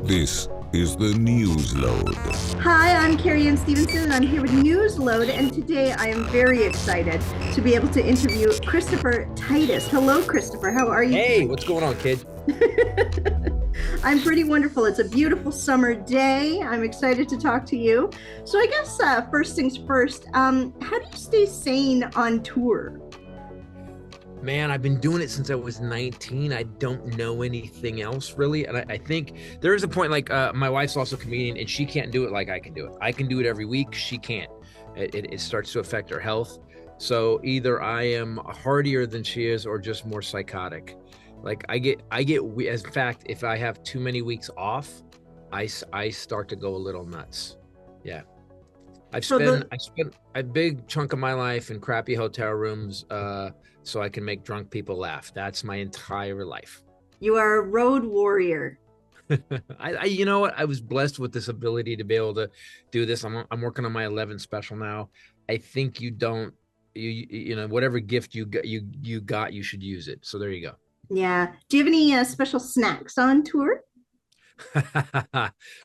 This is the Newsload. Hi, I'm Carrie Anne Stevenson, and I'm here with Newsload. And today I am very excited to be able to interview Christopher Titus. Hello, Christopher. How are you? Hey, what's going on, kid? I'm pretty wonderful. It's a beautiful summer day. I'm excited to talk to you. So, I guess first things first, how do you stay sane on tour? Man, I've been doing it since I was 19. I don't know anything else really. And I think there is a point like my wife's also a comedian and she can't do it like I can do it. I can do it every week. She can't. It starts to affect her health. So either I am hardier than she is or just more psychotic. Like as in fact, if I have too many weeks off, I start to go a little nuts. Yeah. I spent a big chunk of my life in crappy hotel rooms so I can make drunk people laugh. That's my entire life. You are a road warrior. You know what? I was blessed with this ability to be able to do this. I'm working on my 11th special now. I think you know whatever gift you got, you should use it. So there you go. Yeah. Do you have any special snacks on tour?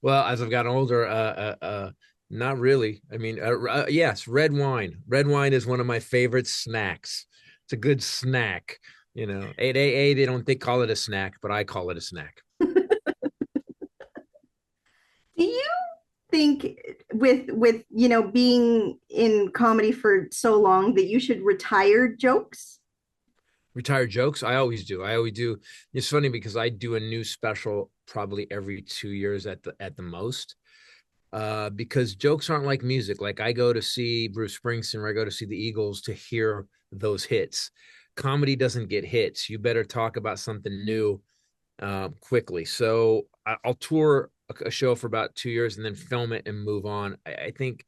Well, as I've gotten older, not really. I mean, yes, red wine. Red wine is one of my favorite snacks. It's a good snack. You know, 8AA, they call it a snack, but I call it a snack. Do you think with being in comedy for so long that you should retire jokes? Retired jokes? I always do. I always do. It's funny because I do a new special probably every 2 years at the most. Because jokes aren't like music. Like I go to see Bruce Springsteen or I go to see the Eagles to hear those hits. Comedy doesn't get hits. You better talk about something new quickly. So I'll tour a show for about 2 years and then film it and move on. I think,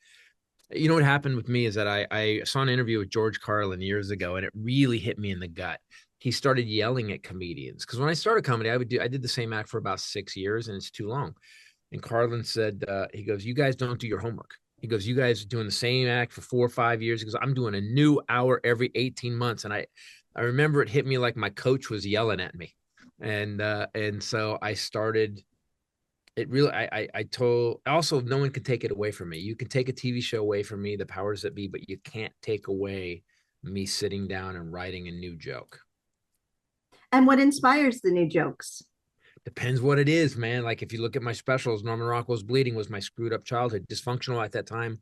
you know, what happened with me is that I saw an interview with George Carlin years ago and it really hit me in the gut. He started yelling at comedians because when I started comedy, I did the same act for about 6 years and it's too long. And Carlin said, he goes, you guys don't do your homework. He goes, you guys are doing the same act for 4 or 5 years. He goes, I'm doing a new hour every 18 months. And I remember it hit me like my coach was yelling at me. And so I started, it really, I told, also, no one can take it away from me. You can take a TV show away from me, the powers that be, but you can't take away me sitting down and writing a new joke. And what inspires the new jokes? Depends what it is, man. Like if you look at my specials, Norman Rockwell's Bleeding was my screwed up childhood. Dysfunctional at that time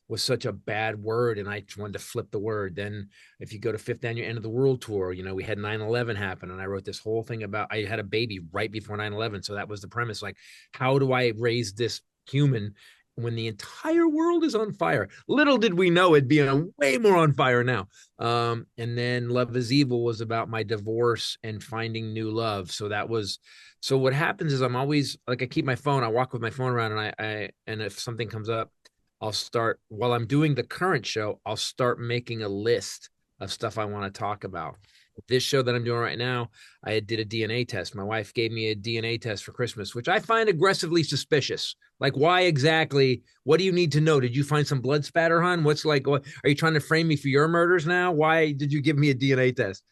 was such a bad word, and I just wanted to flip the word. Then if you go to Fifth Annual End of the World Tour, you know, we had 9/11 happen, and I wrote this whole thing about I had a baby right before 9/11. So that was the premise. Like, how do I raise this human when the entire world is on fire? Little did we know it'd be way more on fire now. And then Love is Evil was about my divorce and finding new love. So what happens is I'm always like, I keep my phone, I walk with my phone around and if something comes up, I'll start while I'm doing the current show, I'll start making a list of stuff I want to talk about. This show that I'm doing right now, I did a DNA test. My wife gave me a DNA test for Christmas, which I find aggressively suspicious. Like, why exactly? What do you need to know? Did you find some blood spatter, hon? What's like, what, are you trying to frame me for your murders now? Why did you give me a DNA test?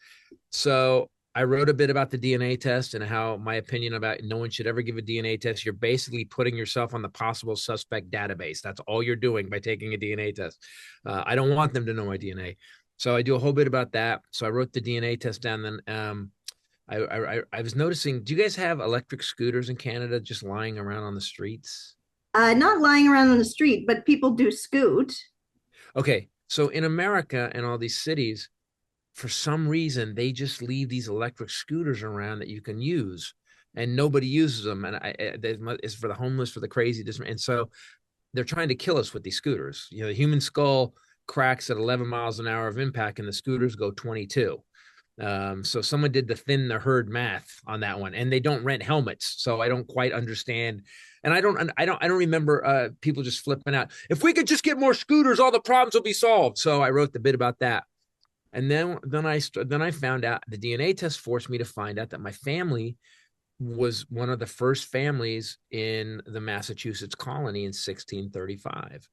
So I wrote a bit about the DNA test and how my opinion about no one should ever give a DNA test. You're basically putting yourself on the possible suspect database. That's all you're doing by taking a DNA test. I don't want them to know my DNA. So I do a whole bit about that. So I wrote the DNA test down. Then I was noticing, do you guys have electric scooters in Canada just lying around on the streets? Not lying around on the street, but people do scoot. Okay. So in America and all these cities, for some reason, they just leave these electric scooters around that you can use and nobody uses them. And it's for the homeless, for the crazy. And so they're trying to kill us with these scooters. You know, the human skull cracks at 11 miles an hour of impact and the scooters go 22. So someone did the thin the herd math on that one, and they don't rent helmets. So I don't quite understand. And I don't remember people just flipping out. If we could just get more scooters, all the problems will be solved. So I wrote the bit about that. And then I found out the DNA test forced me to find out that my family was one of the first families in the Massachusetts colony in 1635.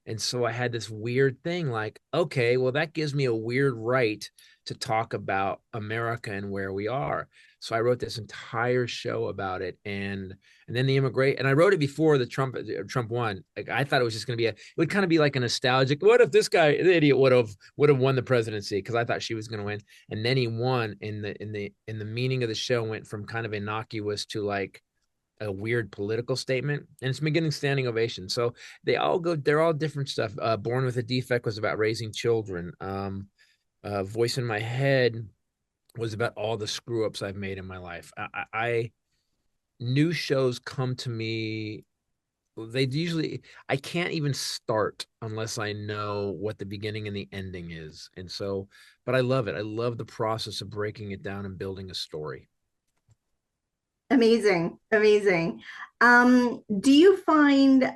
And so I had this weird thing like, okay, well, that gives me a weird right to talk about America and where we are. So I wrote this entire show about it, and then the immigrate, and I wrote it before the Trump won. Like I thought it was just going to be it would kind of be like a nostalgic. What if this guy, the idiot, would have won the presidency? Because I thought she was going to win, and then he won. In the meaning of the show went from kind of innocuous to like a weird political statement, and it's been getting standing ovation. So they're all different stuff. Born with a Defect was about raising children. Voice in My Head was about all the screw ups I've made in my life. New shows come to me. They usually, I can't even start unless I know what the beginning and the ending is. And so, but I love it. I love the process of breaking it down and building a story. Amazing, amazing. Do you find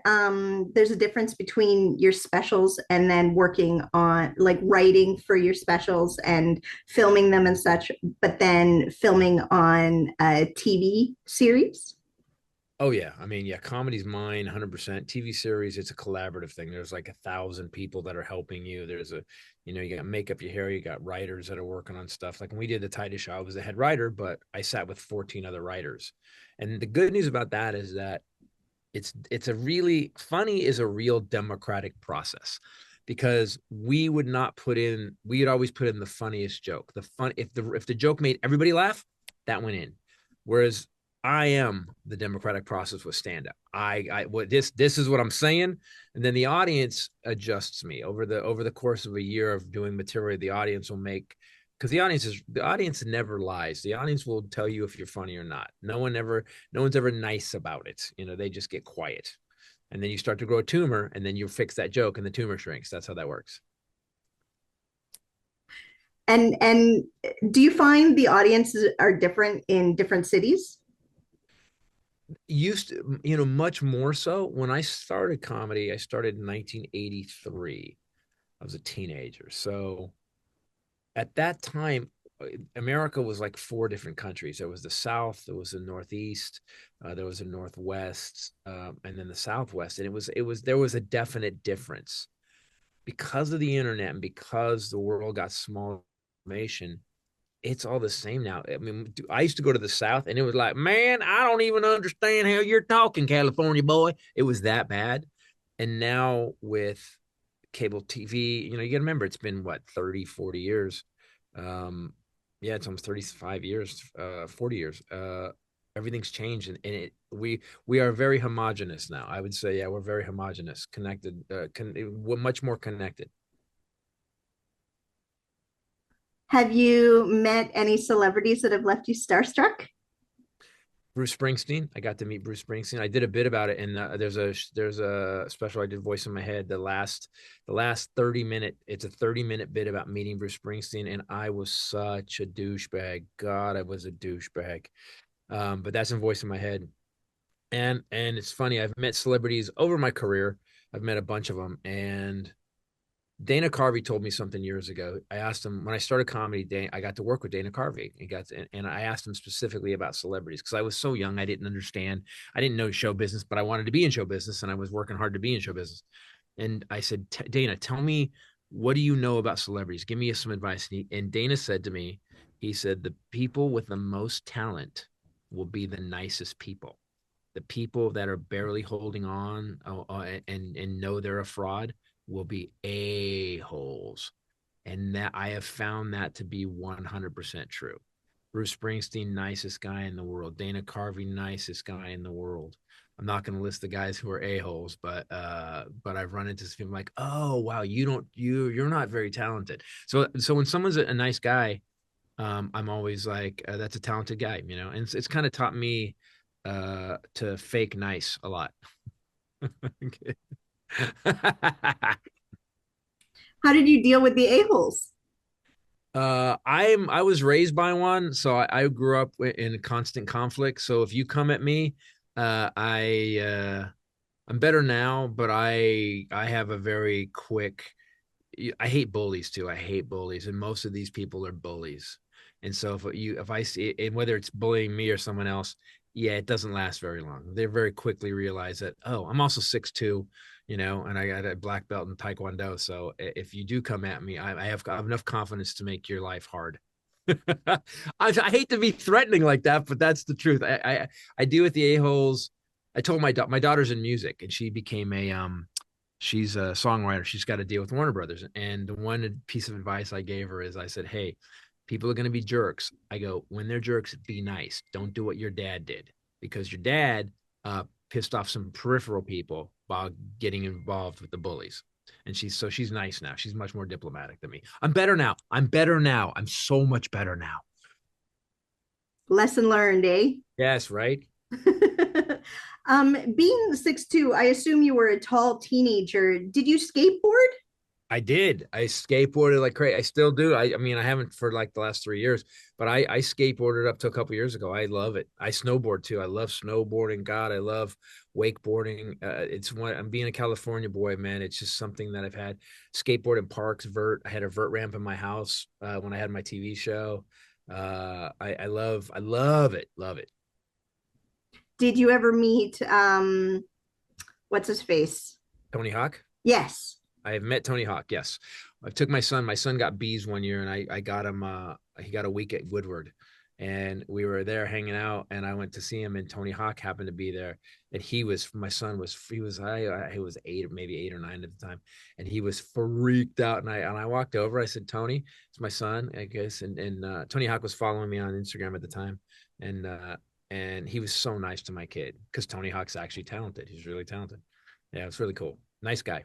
there's a difference between your specials and then working on like writing for your specials and filming them and such, but then filming on a TV series? Oh yeah, I mean, yeah, comedy's mine, 100%. TV series, it's a collaborative thing. There's like 1,000 people that are helping you. You got makeup, your hair, you got writers that are working on stuff. Like when we did the Titus show, I was the head writer, but I sat with 14 other writers. And the good news about that is that it's a really funny is a real democratic process because we would always put in the funniest joke. The fun if the joke made everybody laugh, that went in. Whereas I am the democratic process with stand up. I what this is what I'm saying, and then the audience adjusts me over the course of a year of doing material. The audience will make because the audience never lies. The audience will tell you if you're funny or not. No one's ever nice about it. They just get quiet, and then you start to grow a tumor, and then you fix that joke, and the tumor shrinks. That's how that works. And do you find the audiences are different in different cities? Used to, much more so when I started comedy. I started in 1983. I was a teenager. So at that time, America was like four different countries. There was the South, there was the Northeast, there was the Northwest, and then the Southwest. And there was a definite difference because of the internet and because the world got smaller information. It's all the same now. I mean, I used to go to the South and it was like, man, I don't even understand how you're talking, California boy. It was that bad. And now with cable TV, you got to remember it's been what, 30, 40 years. Um, yeah, it's almost 35 years, 40 years. Everything's changed we are very homogenous now. I would say, yeah, we're very homogenous, connected, we're much more connected. Have you met any celebrities that have left you starstruck? Bruce Springsteen. I got to meet Bruce Springsteen. I did a bit about it, and there's a special I did Voice in My Head. The last 30 minute. It's a 30-minute bit about meeting Bruce Springsteen, and I was such a douchebag. God, I was a douchebag. But that's in Voice in My Head, and it's funny. I've met celebrities over my career. I've met a bunch of them, and Dana Carvey told me something years ago. I asked him when I started comedy. I got to work with Dana Carvey. And I asked him specifically about celebrities because I was so young. I didn't understand. I didn't know show business, but I wanted to be in show business, and I was working hard to be in show business. And I said, Dana, tell me, what do you know about celebrities? Give me some advice. And Dana said to me, he said, the people with the most talent will be the nicest people. The people that are barely holding on and know they're a fraud will be a-holes. And that I have found that to be 100% true. Bruce Springsteen, nicest guy in the world. Dana Carvey, nicest guy in the world. I'm not going to list the guys who are a-holes, but I've run into some people like, oh wow, you're not very talented. So when someone's a nice guy, I'm always like, that's a talented guy, and it's kind of taught me to fake nice a lot. How did you deal with the a-holes? I was raised by one, so I grew up in constant conflict. So if you come at me, I'm better now, but I have a very quick. I hate bullies too. I hate bullies, and most of these people are bullies. And so if I see, and whether it's bullying me or someone else, yeah, it doesn't last very long. They very quickly realize that, oh, I'm also 6'2", and I got a black belt in Taekwondo. So if you do come at me, I have enough confidence to make your life hard. I hate to be threatening like that, but that's the truth. I do with the a-holes. I told my daughter's in music, and she became a she's a songwriter. She's got to deal with Warner Brothers. And the one piece of advice I gave her is I said, hey, people are going to be jerks. I go, when they're jerks, be nice. Don't do what your dad did, because your dad pissed off some peripheral people while getting involved with the bullies. And she's nice now. She's much more diplomatic than me. I'm better now. I'm so much better now. Lesson learned, eh? Yes, right. Being 6'2", I assume you were a tall teenager. Did you skateboard? I did. I skateboarded like crazy. I still do. I mean, I haven't for like the last 3 years, but I skateboarded up to a couple years ago. I love it. I snowboard too. I love snowboarding. God, I love wakeboarding. It's one. I'm being a California boy, man. It's just something that I've had. Skateboard in parks, vert. I had a vert ramp in my house when I had my TV show. I love it. Love it. Did you ever meet what's his face? Tony Hawk? Yes. I have met Tony Hawk. Yes. I took my son. My son got bees one year, and I got him. He got a week at Woodward, and we were there hanging out. And I went to see him, and Tony Hawk happened to be there. And my son was 8 or maybe 8 or 9 at the time, and he was freaked out. And I walked over. I said, Tony, it's my son, I guess. And Tony Hawk was following me on Instagram at the time, and he was so nice to my kid, because Tony Hawk's actually talented. He's really talented. Yeah, it's really cool. Nice guy.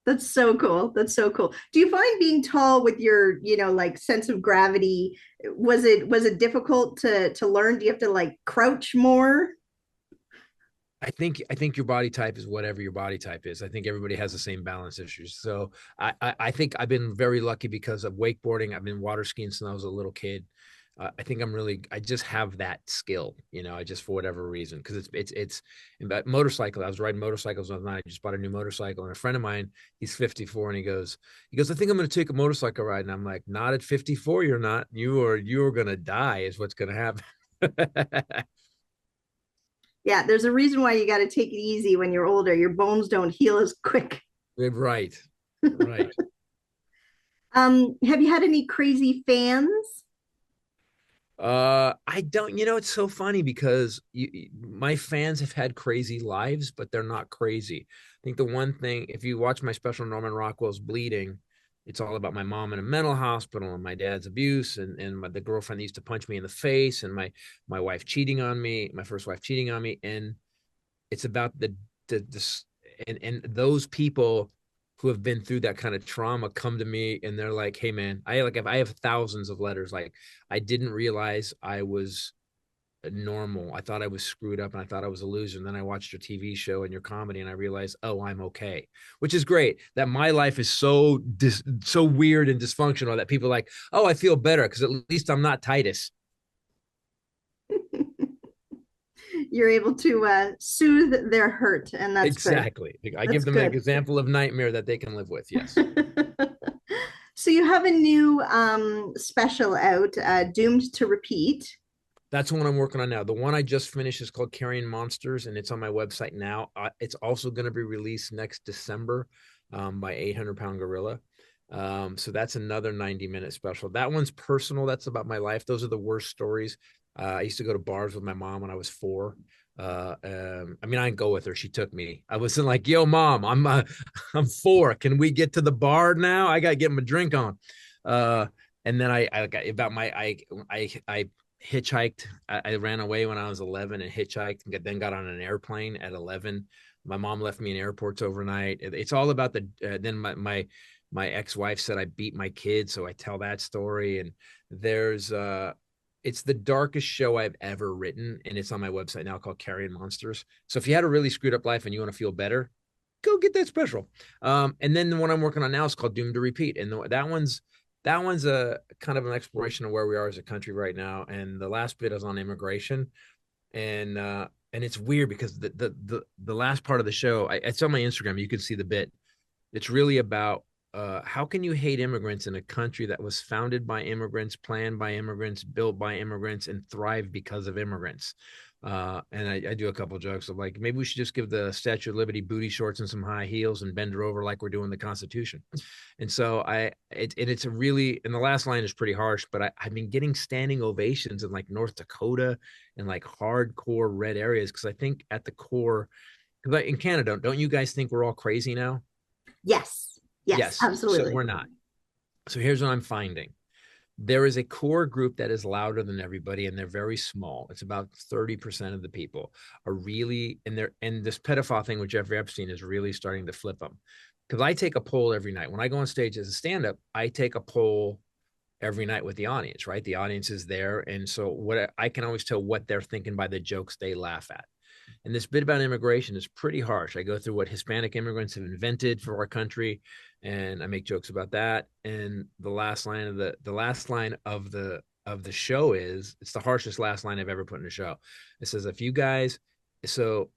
That's so cool. That's so cool. Do you find being tall with your, like sense of gravity, was it difficult to learn? Do you have to like crouch more? I think your body type is whatever your body type is. I think everybody has the same balance issues. So I think I've been very lucky because of wakeboarding. I've been water skiing since I was a little kid. I think I just have that skill, I just, for whatever reason, because it's about motorcycle. I was riding motorcycles last night. I just bought a new motorcycle, and a friend of mine, he's 54, and he goes, I think I'm going to take a motorcycle ride. And I'm like, not at 54. You're not. You're going to die is what's going to happen. Yeah, there's a reason why you got to take it easy when you're older. Your bones don't heal as quick. Right. Right. Have you had any crazy fans? I don't, it's so funny because my fans have had crazy lives, but they're not crazy. I think the one thing, if you watch my special, Norman Rockwell's Bleeding, it's all about my mom in a mental hospital and my dad's abuse, and the girlfriend used to punch me in the face, and my wife cheating on me, my first wife cheating on me. And it's about and those people who have been through that kind of trauma come to me, and they're like, hey man, I have thousands of letters. Like, I didn't realize I was normal. I thought I was screwed up, and I thought I was a loser. And then I watched your TV show and your comedy, and I realized, oh, I'm okay, which is great. That my life is so weird and dysfunctional that people are like, oh, I feel better because at least I'm not Titus. You're able to soothe their hurt, and that's exactly good. I give them an example of nightmare that they can live with. Yes. So you have a new special out, Doomed to Repeat. That's the one I'm working on now. The one I just finished is called Carrie Anne Monsters, and it's on my website now. It's also going to be released next December by 800 Pound Gorilla. So that's another 90-minute special. That one's personal. That's about my life. Those are the worst stories. I used to go to bars with my mom when I was 4. I mean, I didn't go with her. She took me. I wasn't like, yo, mom, I'm 4. Can we get to the bar now? I got to get my drink on. And then I hitchhiked. I ran away when I was 11 and hitchhiked, and then got on an airplane at 11. My mom left me in airports overnight. It's all about then my ex-wife said I beat my kid. So I tell that story, and it's the darkest show I've ever written, and it's on my website now called Carrie Anne Monsters. So if you had a really screwed up life and you want to feel better, go get that special. And then the one I'm working on now is called Doomed to Repeat. And that one's a kind of an exploration of where we are as a country right now. And the last bit is on immigration. And it's weird because the last part of the show, it's on my Instagram. You can see the bit. It's really about how can you hate immigrants in a country that was founded by immigrants, planned by immigrants, built by immigrants, and thrived because of immigrants? And I do a couple of jokes of like, maybe we should just give the Statue of Liberty booty shorts and some high heels and bend her over like we're doing the Constitution. And so it's a really, and the last line is pretty harsh, but I've been getting standing ovations in like North Dakota and like hardcore red areas. Cause I think at the core, because in Canada, don't you guys think we're all crazy now? Yes. Yes, absolutely. So we're not. So here's what I'm finding. There is a core group that is louder than everybody, and they're very small. It's about 30% of the people are really, and this pedophile thing with Jeffrey Epstein is really starting to flip them. Because I take a poll every night. When I go on stage as a stand-up, I take a poll every night with the audience, right? The audience is there. And so what I can always tell what they're thinking by the jokes they laugh at. And this bit about immigration is pretty harsh. I go through what Hispanic immigrants have invented for our country, and I make jokes about that. And the last line of the show is, it's the harshest last line I've ever put in a show. It says, if you guys, so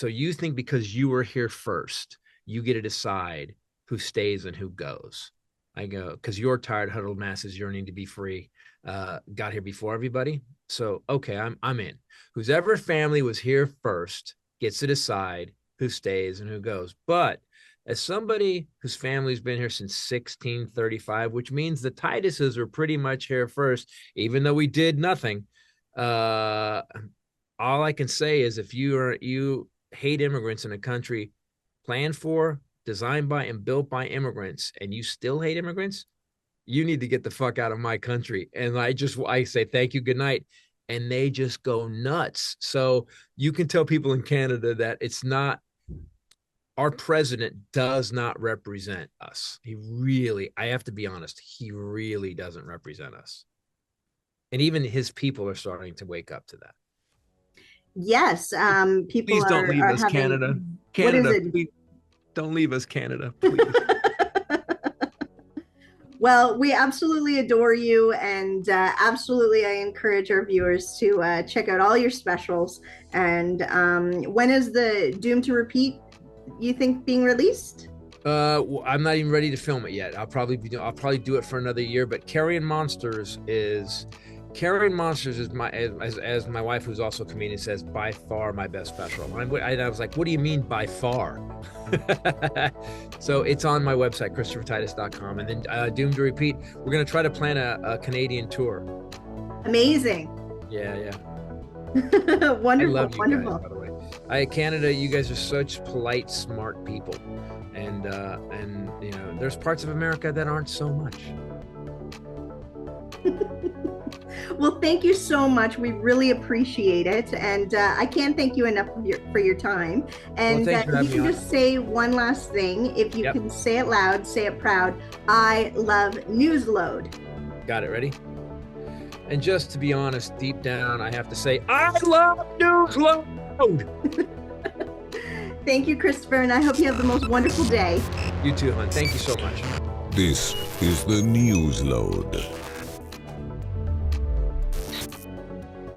you think because you were here first, you get to decide who stays and who goes. I go, because your tired, huddled masses yearning to be free got here before everybody. So, okay, I'm in. Whoever family was here first gets to decide who stays and who goes. But as somebody whose family's been here since 1635, which means the Tituses were pretty much here first, even though we did nothing, all I can say is if you hate immigrants in a country planned for, designed by, and built by immigrants, and you still hate immigrants, you need to get the fuck out of my country. And I say, thank you, good night. And they just go nuts. So you can tell people in Canada that it's not, our president does not represent us. I have to be honest, he really doesn't represent us. And even his people are starting to wake up to that. Yes. People please don't leave us, having, Canada. Please don't leave us, Canada, please. Well, we absolutely adore you, and absolutely I encourage our viewers to check out all your specials. And when is the Doomed to Repeat, you think, being released? Well, I'm not even ready to film it yet. I'll probably do it for another year. But Carrie Monsters is my, as my wife, who's also a comedian, says, by far my best special. And I was like, what do you mean by far? So it's on my website, ChristopherTitus.com. And then Doomed to Repeat, we're going to try to plan a Canadian tour. Amazing. Yeah. Wonderful. I love you wonderful. guys, by the way. Canada, you guys are such polite, smart people. And you know, there's parts of America that aren't so much. Well, thank you so much. We really appreciate it. And I can't thank you enough for your time. And you can just say one last thing. If you can say it loud, say it proud. I love Newsload. Got it. Ready? And just to be honest, deep down, I have to say, I love Newsload. Thank you, Christopher. And I hope you have the most wonderful day. You too, hon. Thank you so much. This is the Newsload.